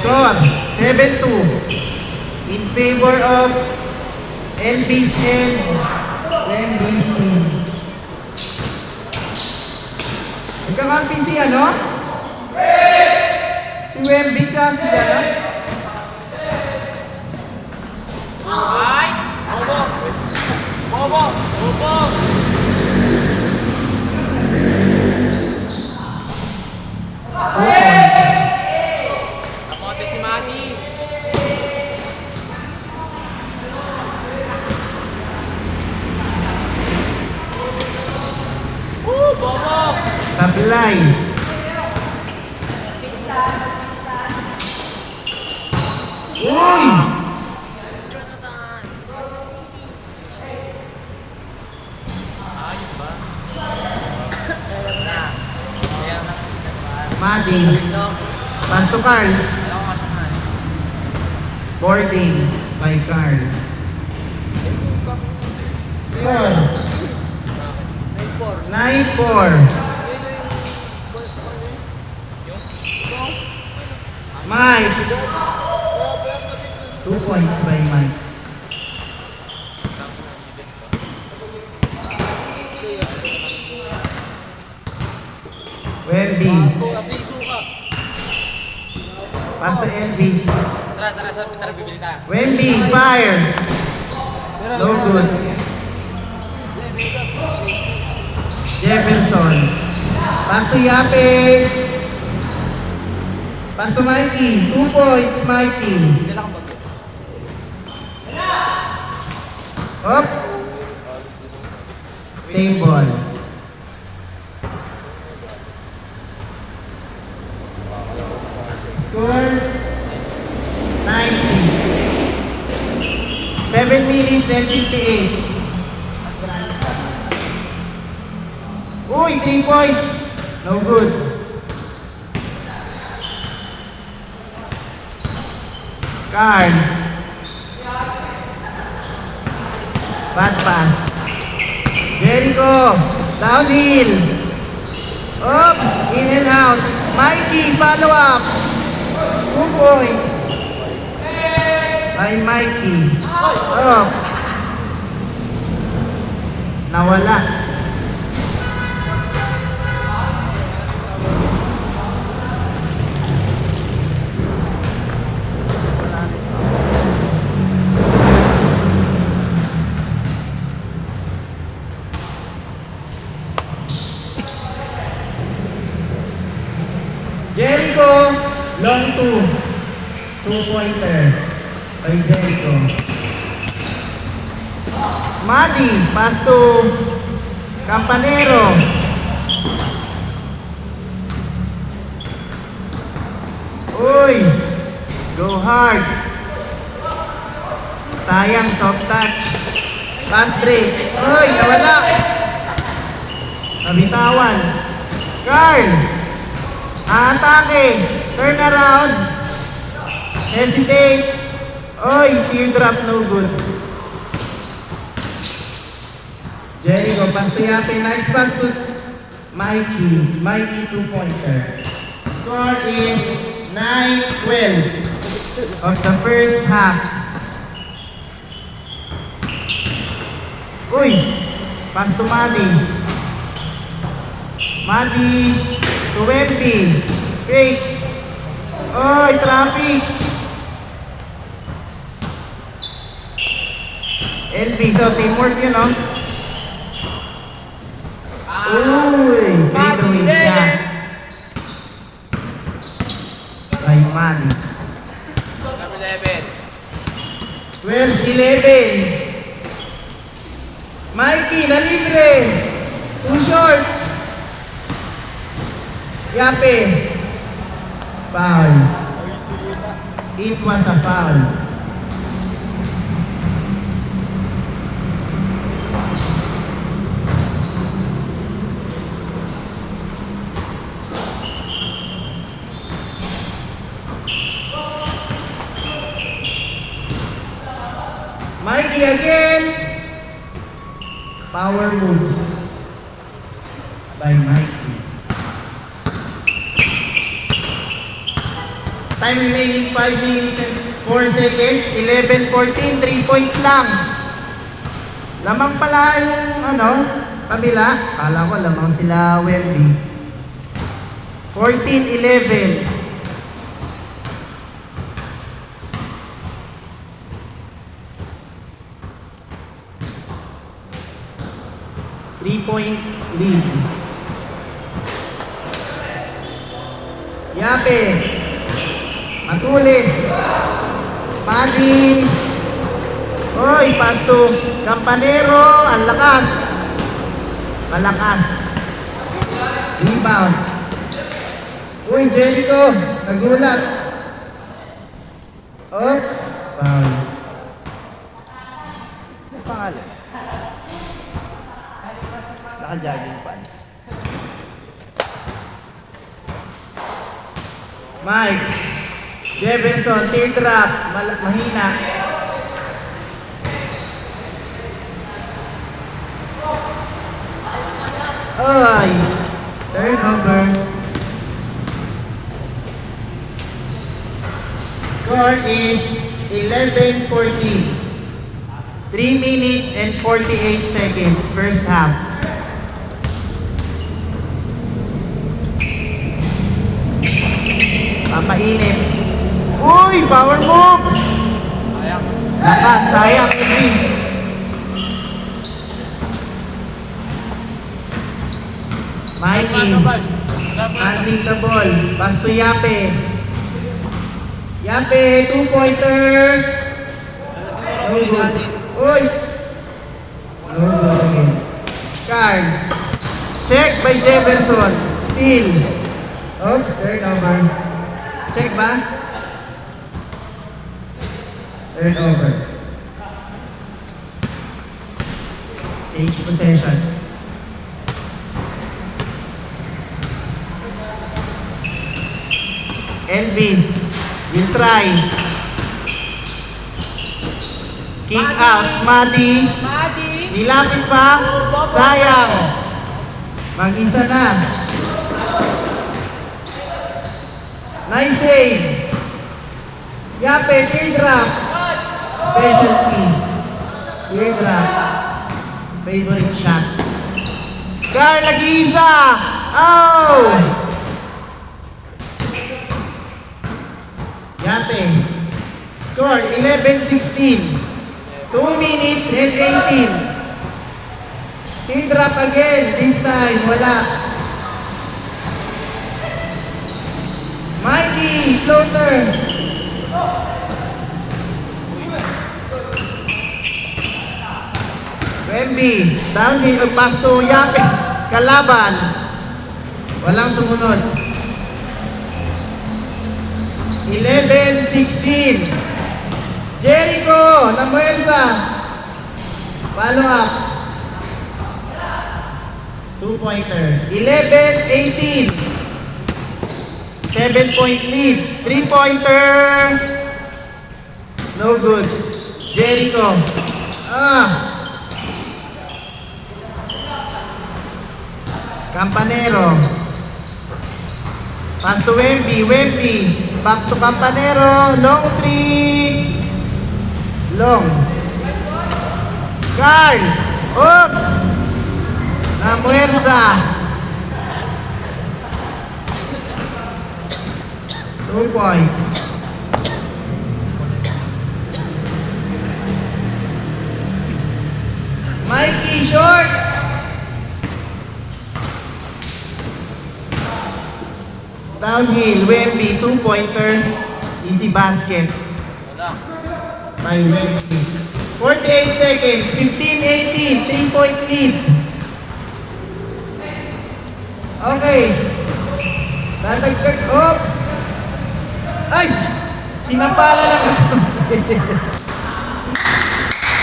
Score, 7-2. In favor of NB's and Wemby's team. Nagkakampi si ano? Si Wemby ka, si ano? Ay! Bobo! Bobo! Bobo! Kapote si Manny. Bobo! Sablay. Uy! Madi. Pass to Carl. Boarding by Carl. Score. 9-4. Mike. 2 points by Mike. Wemby. Pass to Elvis. Tara, tara, bibili tayo. Wemby, fire. No good. Jefferson. Pass to Yape. Pass to Mikey. 2 points, Mikey. Up. Same ball. Score 9-6. 7 minutes and 58. Uy, 3 points. No good. Carl. Bad pass. Jericho. Downhill. Oops. In and out. Mikey, follow up. 2 points. By Mikey. Up. Nawala. Jericho, long 2. 2-pointer by Jericho. Madi, pass to Campanero. Uy, go hard. Sayang, soft touch. Pass break. Uy, nawala. Nabitawan. Carl. Atake. Turn around. Hesitate. Oy, teardrop, no good. Jericho, pass to Yape. Nice pass to Mikey. Mikey, 2-pointer. Score is 9-12 of the first half. Uy, pass to Madi. Madi to Wemby. Fake. Oy, traffic. LB, so teamwork yun, no? Uy, fadeaway shot. By Madi. 12-11. Mikey, na libre. Too short. Yape. Foul. It was a foul. Mikey again. Power moves by Mikey. Time remaining 5 minutes and 4 seconds. 11-14, 3 points lang. Lamang pala yung kabila. Kala ko lamang sila Wemby. 14-11. Three-point lead. Yape. Matulis. Padi. Oy, pass to Campanero. Ang lakas. Malakas. Rebound. Uy, Jericho. Nagulat. Oops. Foul. Ano pangalan? Naka-jogging pants. Mike. Jefferson, teardrop. Mahina. Ay. Turnover. Score is 11-14. 3 minutes and 48 seconds, first half. Papainit. Uy, power moves! Lakas, sayang, Edwin. Mikey. Handling the ball. Pass to Yape. Yape, 2-pointer. No good. Uy! No good again. Card. Check by Jefferson. Steal. Oops, turnover. Check ba? Turnover. Change possession. Elvis, you try. Kick out, Madi. Nilapit pa. Sayang. Mag-isa na. Nice save. Yape, teardrop. Specialty. Teardrop. Favorite shot. Carl, nag-iisa. Oh! Yape. Score, 11-16. 2 minutes and 18. Teardrop again. This time, wala. Mikey, floater. Wemby, downhill, pass to Yape. Kalaban. Walang sumunod. 11-16. Jericho, Namuelsa. Follow up. 2-pointer. 11-18. 7-point lead. 3-pointer. No good. Jericho. Campanero. Pass to Wemby. Wemby. Back to Campanero. Long 3. Long. Carl. Oops. Namuersa. 2 point. Mikey, short. Downhill, Wemby, 2-pointer. Easy basket. By Wemby. 48 seconds, 15-18, 3-point lead. Okay. Dadagdag, oops. Ay! Sinapala lang ako.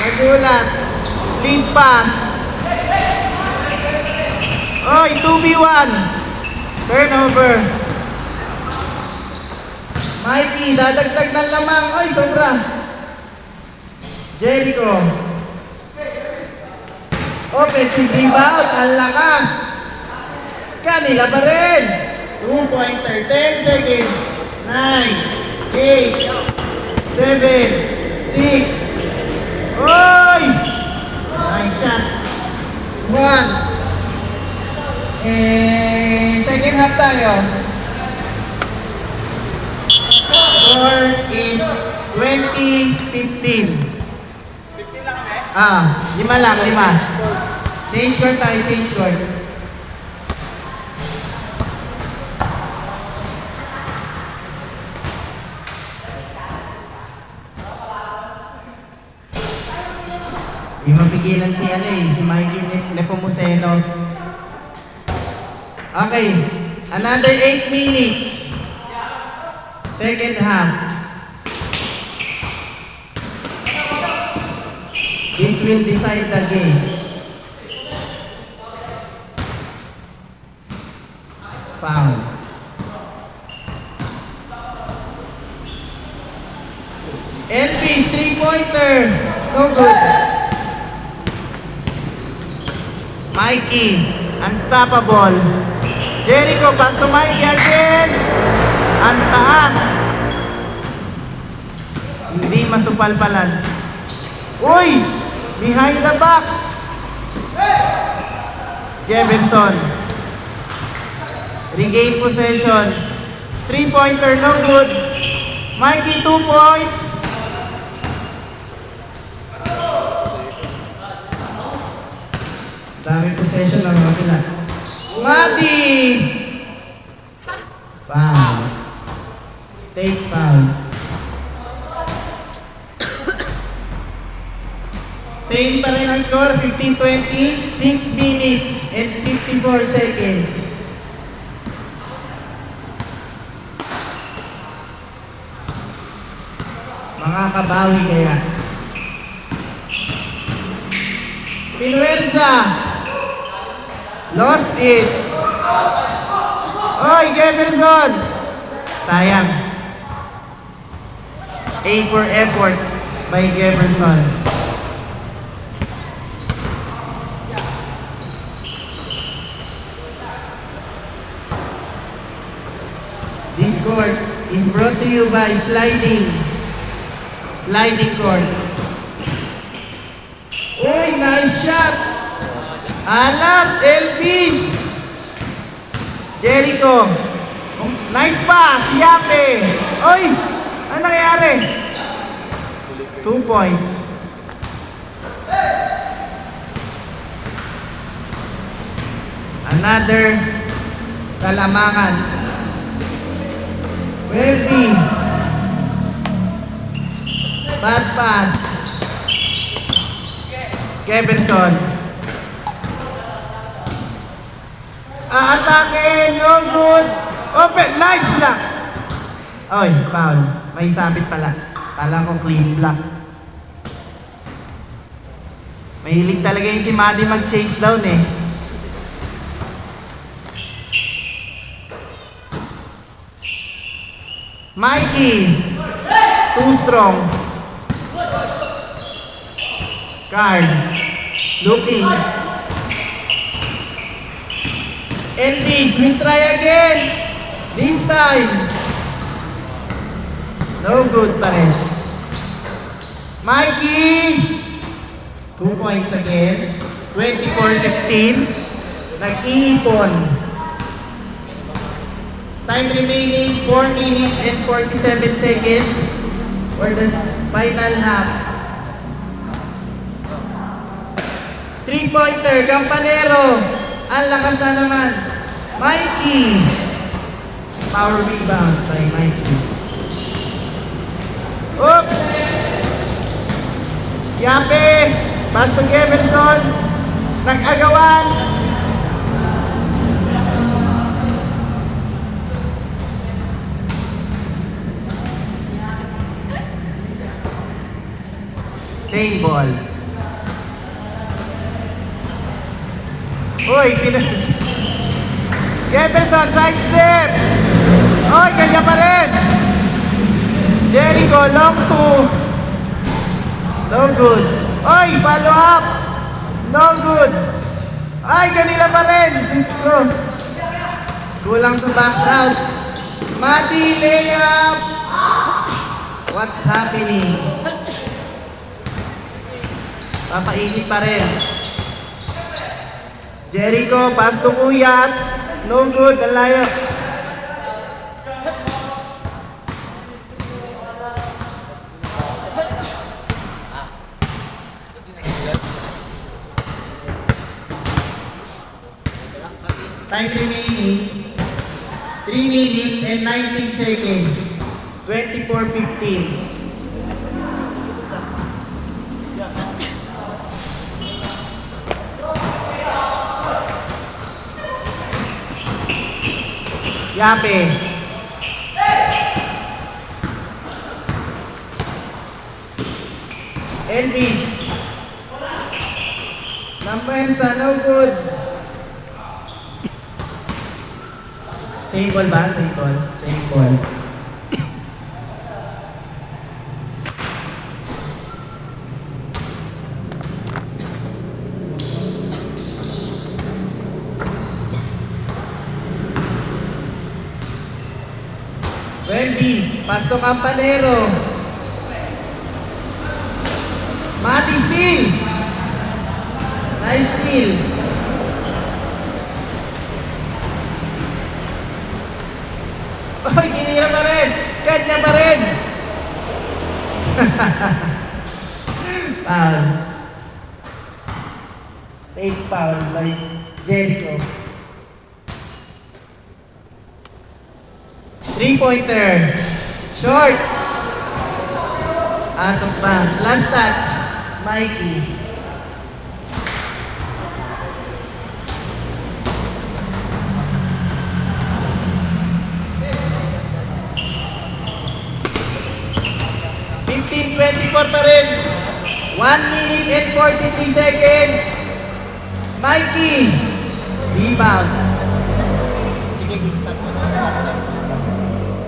Nagulat. Lead pass. Oy, 2v1. Turnover. Mikey, dadagdag ng lamang. Oy, sobra. Jericho. Offensive rebound. Ang lakas. Kanila pa rin. 2-pointer. 10 seconds. 9, 8, 7, 6. Oy! Nice shot. 1. Second half tayo. Score is 20-15. 15 lang kami. Lima lang, lima. Change court tayo, change court. Di mapigilan si Mikey Nepomuceno. Okay, another 8 minutes. Second half. This will decide the game. Foul. Elvis, 3-pointer. No good. Mikey, unstoppable. Jericho, pass to Mikey again. Ang taas. Hindi masupalpalan. Uy! Behind the back. Jefferson. Regain possession. 3-pointer, no good. Mikey, 2 points. Dami possession ng mga pila. Mati! Foul. Take foul. Same pa rin ang score, 15-20, 6 minutes and 54 seconds. Makakabawi kaya. Pinuwersa. Lost it. Oy, Jefferson. Sayang. A for effort by Jefferson. This court is brought to you by Sliding Court. Uy, nice shot! Alat, Elvis! Jericho! Nice pass, Yape! Uy! Ano nangyayari? 2 points. Another kalamangan. Welby. Bad pass. Jefferson. Aatake, no good. Open, nice block. Oy, foul. May sabit pala. Kala ko clean block. Mahilig talaga yung si Maddie mag-chase down eh. Mikey. Too strong. Card. Looking. Elvis will try again. This time. No good pa rin. Mikey. 2 points again. 24-15. Nag-iipon. Time remaining 4 minutes and 47 seconds for the final half. 3-pointer, Campanero. Ang lakas na naman. Mikey. Power rebound by Mikey. Oops! Yape. Pass to Jefferson. Nag-agawan. Same ball. Uy, pinas. Jefferson, side step. Uy, kanya pa rin. Jericho, long two. No good. Uy, follow up. No good. Ay, kanila pa rin. Diyos ko. Kulang sa box out. Mati, layup. What's happening? Papainit pa rin. Jericho, pass to Kuyat. No good, ang layo. Time remaining, 3 minutes and 19 seconds. 24:15. Yape. Elvis. Lampensa, no good. Same ball ba? Same ball. Same ball. Wendy, pass to Campanero. Mati steal. Nice steal. Ay, tinira pa rin. Kanya pa rin. Foul. Take foul by Jericho. 3-pointer. Short. Atok pa. Last touch. Mikey. Fifteen 24 pa rin. 1 minute and 43 seconds. Mikey. Rebound. Sige, stop mo.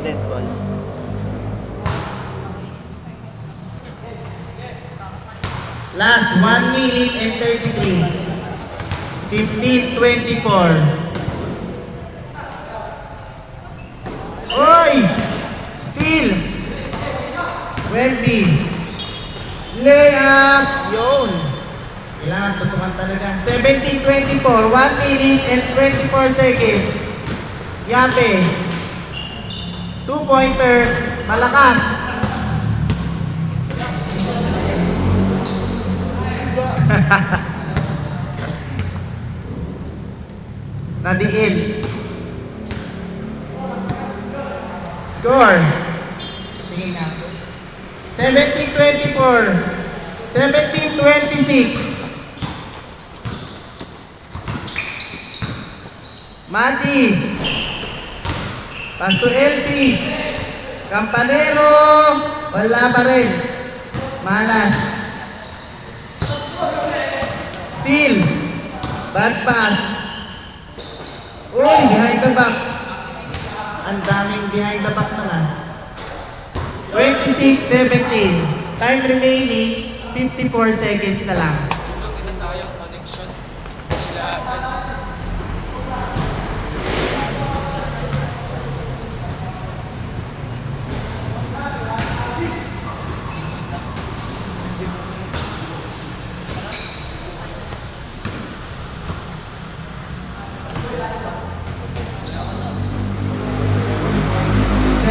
Dead ball. Last 1 minute and 33. 15-24. Oy! Steal! Wendy. Layup! Yun. Kailangan tutukan talaga. 17-24. 1 minute and 24 seconds. Yape. 2-pointer. Malakas. Nadiin. Score. Tingin na. 17-24. 17-26. Mati. Pass to LP. Campanero. Wala pa rin. Malas. Steal. Bad pass. Uy, behind the back. Ang daming behind the back naman. 26-17. Time remaining, 54 seconds na lang. Ang kinasayang connection. Sila.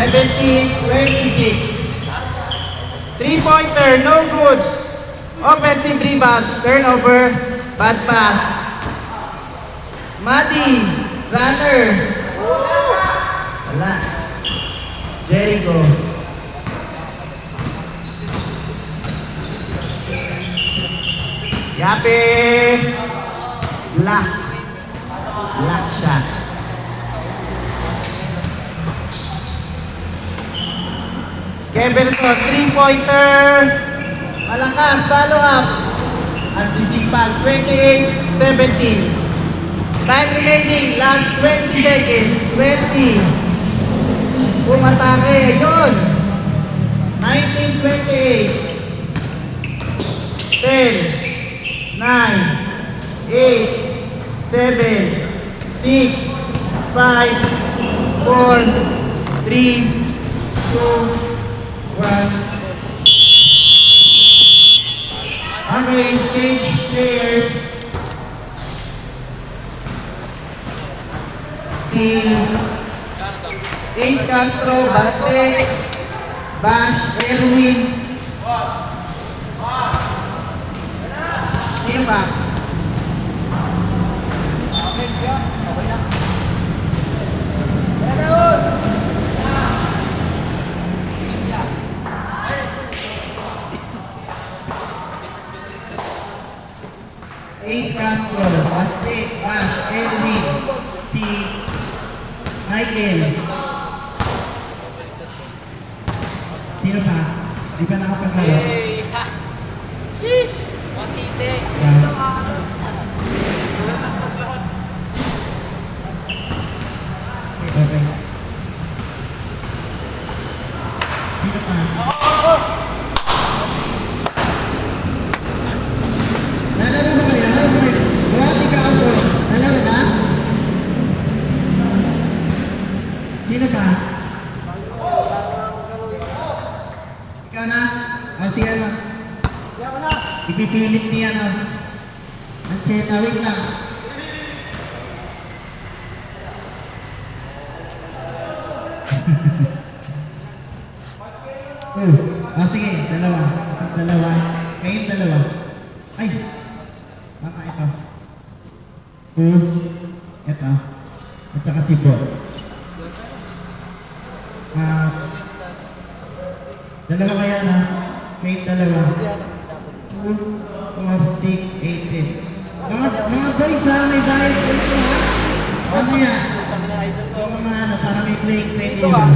17-26. 3-pointer, no good. Offensive rebound, turnover, bad pass. Mati, runner. Wala. Jericho. Yape. Lock. Lock shot. Keverson, 3-pointer. Malakas, follow up. At sisipag, 28-17. Time remaining, last 20 seconds. 20. Umatake, yun. 19-28. 10, 9, 8, 7, 6, 5, 4, 3, 2, 1. Okay, stage players. Si Ace Castro, Baste, Bash, Erwin. Sino ba? Ace Castro, Baste, Bash, Erwin, si Michael. Sino pa? Di pa nakapaglaro? Hey! Ha! Sheesh! Matite! Okay. Sino pa? Nalaro mo ba yan? Buhati ka ako. Nalaro na? Sino pa? Ikaw na? O si ano? Ipipilit niya no? Ancheta, wait lang. Sige, dalawa. Dalawa. Kayong dalawa. Ay! Baka ito. Ito. At saka si Bo. Dalawa kaya na. Kayong dalawa. 2, 4, 6, 8, 10. Mga boys ha, may diet boys ha. Ano yan? Yung mga ano, para may playing time nila.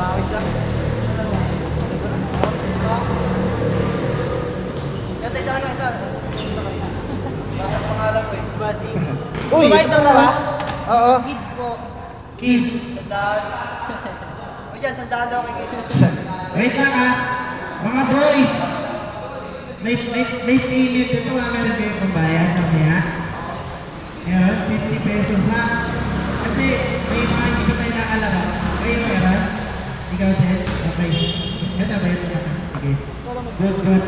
Pawis lang. Ito talaga ito. Bakit pangalan ko eh? Bas, Uy! Kumain na ba? Oo. Kid po. Kid. Sandaan. O dyan, sandaan daw kay Kid. Wait lang ha. Mga boys. May pilit ito ha. Meron kayong pambayad. Mamaya. Ngayon, 50 pesos ha. Kasi may mga hindi pa tayo nakalaro. Kayo meron? Ikaw din? Okay. Ito ba ito? Sige. Good, good.